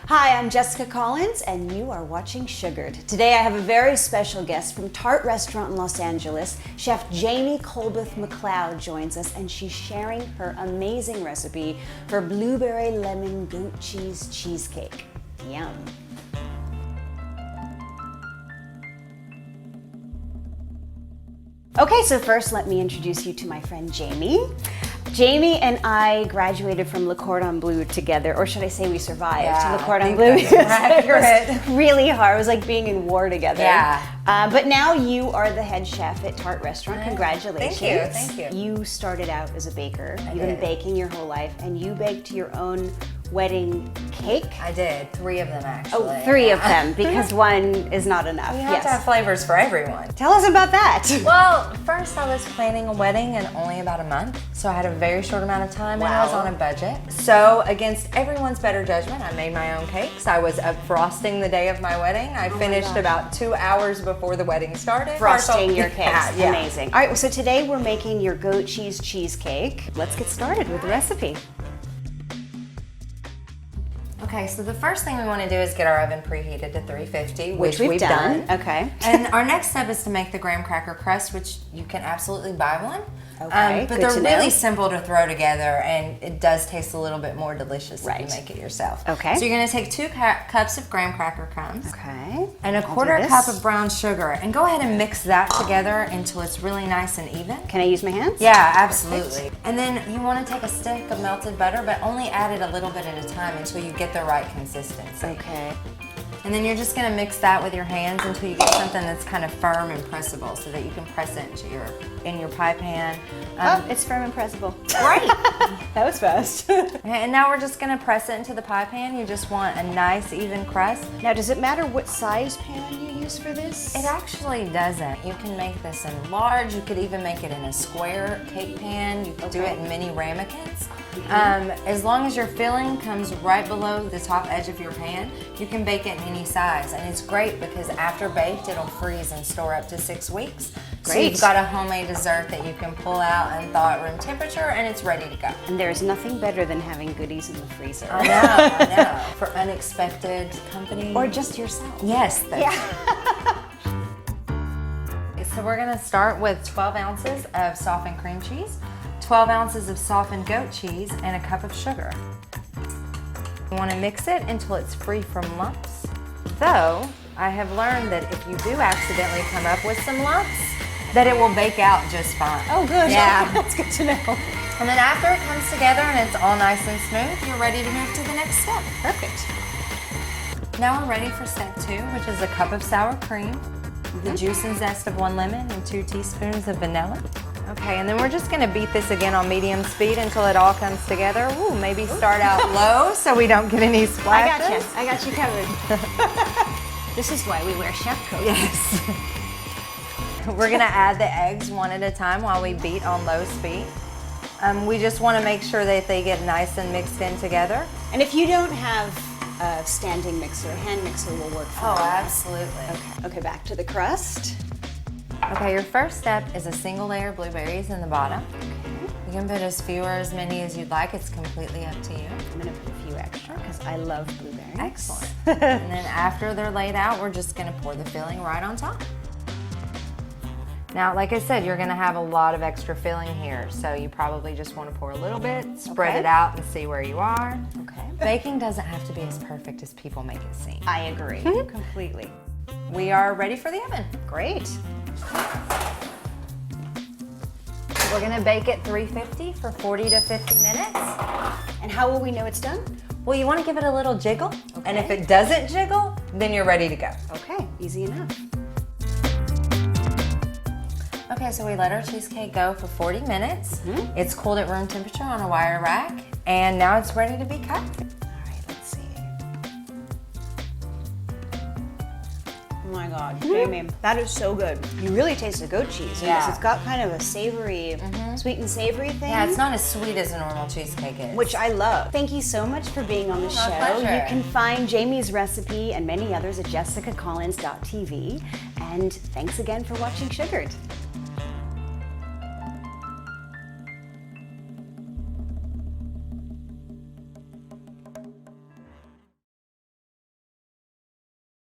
Hi, I'm Jessica Collins, and you are watching Sugared. Today I have a very special guest from Tart Restaurant in Los Angeles. Chef Jamie Colboth McLeod joins us, and she's sharing her amazing recipe for blueberry lemon goat cheese cheesecake. Yum. Okay, so first let me introduce you to my friend Jamie. Jamie and I graduated from Le Cordon Bleu together, or should I say we survived Le Cordon Bleu. It was really hard. It was like being in war together. Yeah. But now you are the head chef at Tart Restaurant. Congratulations. Thank you. You started out as a baker. You've been baking your whole life, and you baked your own wedding cake? I did. 3 of them, actually. Oh, 3 of them, because one is not enough. You have to have flavors for everyone. Tell us about that. Well, first I was planning a wedding in only about a month, so I had a very short amount of time and I was on a budget. So against everyone's better judgment, I made my own cakes. I was up frosting the day of my wedding. I finished about 2 hours before the wedding started. Frosting your cakes. Yeah. Amazing. All right, so today we're making your goat cheese cheesecake. Let's get started with the recipe. Okay, so the first thing we want to do is get our oven preheated to 350, which we've done. Okay. And our next step is to make the graham cracker crust, which you can absolutely buy one. Okay, but they're really simple to throw together, and it does taste a little bit more delicious if you make it yourself. Okay. So you're going to take 2 cups of graham cracker crumbs. Okay. And a quarter cup of brown sugar, and go ahead and mix that together until it's really nice and even. Can I use my hands? Yeah, absolutely. And then you want to take a stick of melted butter, but only add it a little bit at a time until you get the right consistency. Okay. And then you're just going to mix that with your hands until you get something that's kind of firm and pressable, so that you can press it in your pie pan. It's firm and pressable. Great. That was fast. And now we're just going to press it into the pie pan. You just want a nice even crust. Now, does it matter what size pan you use for this? It actually doesn't. You can make this in large. You could even make it in a square cake pan. You could do it in mini ramekins. As long as your filling comes right below the top edge of your pan, you can bake it in any size. And it's great because after baked, it'll freeze and store up to 6 weeks. Great. So you've got a homemade dessert that you can pull out and thaw at room temperature, and it's ready to go. And there's nothing better than having goodies in the freezer. I know. For unexpected company. Or just yourself. Yes. So we're going to start with 12 ounces of softened cream cheese, 12 ounces of softened goat cheese, and a cup of sugar. You want to mix it until it's free from lumps. Though, I have learned that if you do accidentally come up with some lumps, that it will bake out just fine. Oh, good. Yeah. That's good to know. And then after it comes together and it's all nice and smooth, you're ready to move to the next step. Perfect. Now we're ready for step 2, which is a cup of sour cream, the juice and zest of 1 lemon, and 2 teaspoons of vanilla. Okay, and then we're just gonna beat this again on medium speed until it all comes together. Ooh, maybe start out low so we don't get any splashes. I got you covered. This is why we wear chef coats. Yes. We're gonna add the eggs one at a time while we beat on low speed. We just wanna make sure that they get nice and mixed in together. And if you don't have a standing mixer, a hand mixer will work fine. Oh, absolutely. Okay, back to the crust. Okay, your first step is a single layer of blueberries in the bottom. You can put as few or as many as you'd like. It's completely up to you. I'm gonna put a few extra because I love blueberries. Excellent. And then after they're laid out, we're just gonna pour the filling right on top. Now, like I said, you're gonna have a lot of extra filling here, so you probably just wanna pour a little bit, spread it out, and see where you are. Okay. Baking doesn't have to be as perfect as people make it seem. I agree, completely. We are ready for the oven. Great. We're gonna bake at 350 for 40 to 50 minutes. And how will we know it's done? Well, you wanna give it a little jiggle, and if it doesn't jiggle, then you're ready to go. Okay, easy enough. Okay, so we let our cheesecake go for 40 minutes. It's cooled at room temperature on a wire rack, and now it's ready to be cut. All right, let's see. Oh my God, Jamie, that is so good. You really taste the goat cheese. Yeah. It's got kind of a savory, sweet and savory thing. Yeah, it's not as sweet as a normal cheesecake is. Which I love. Thank you so much for being on the show. pleasure. You can find Jamie's recipe and many others at jessicacollins.tv. And thanks again for watching Sugared.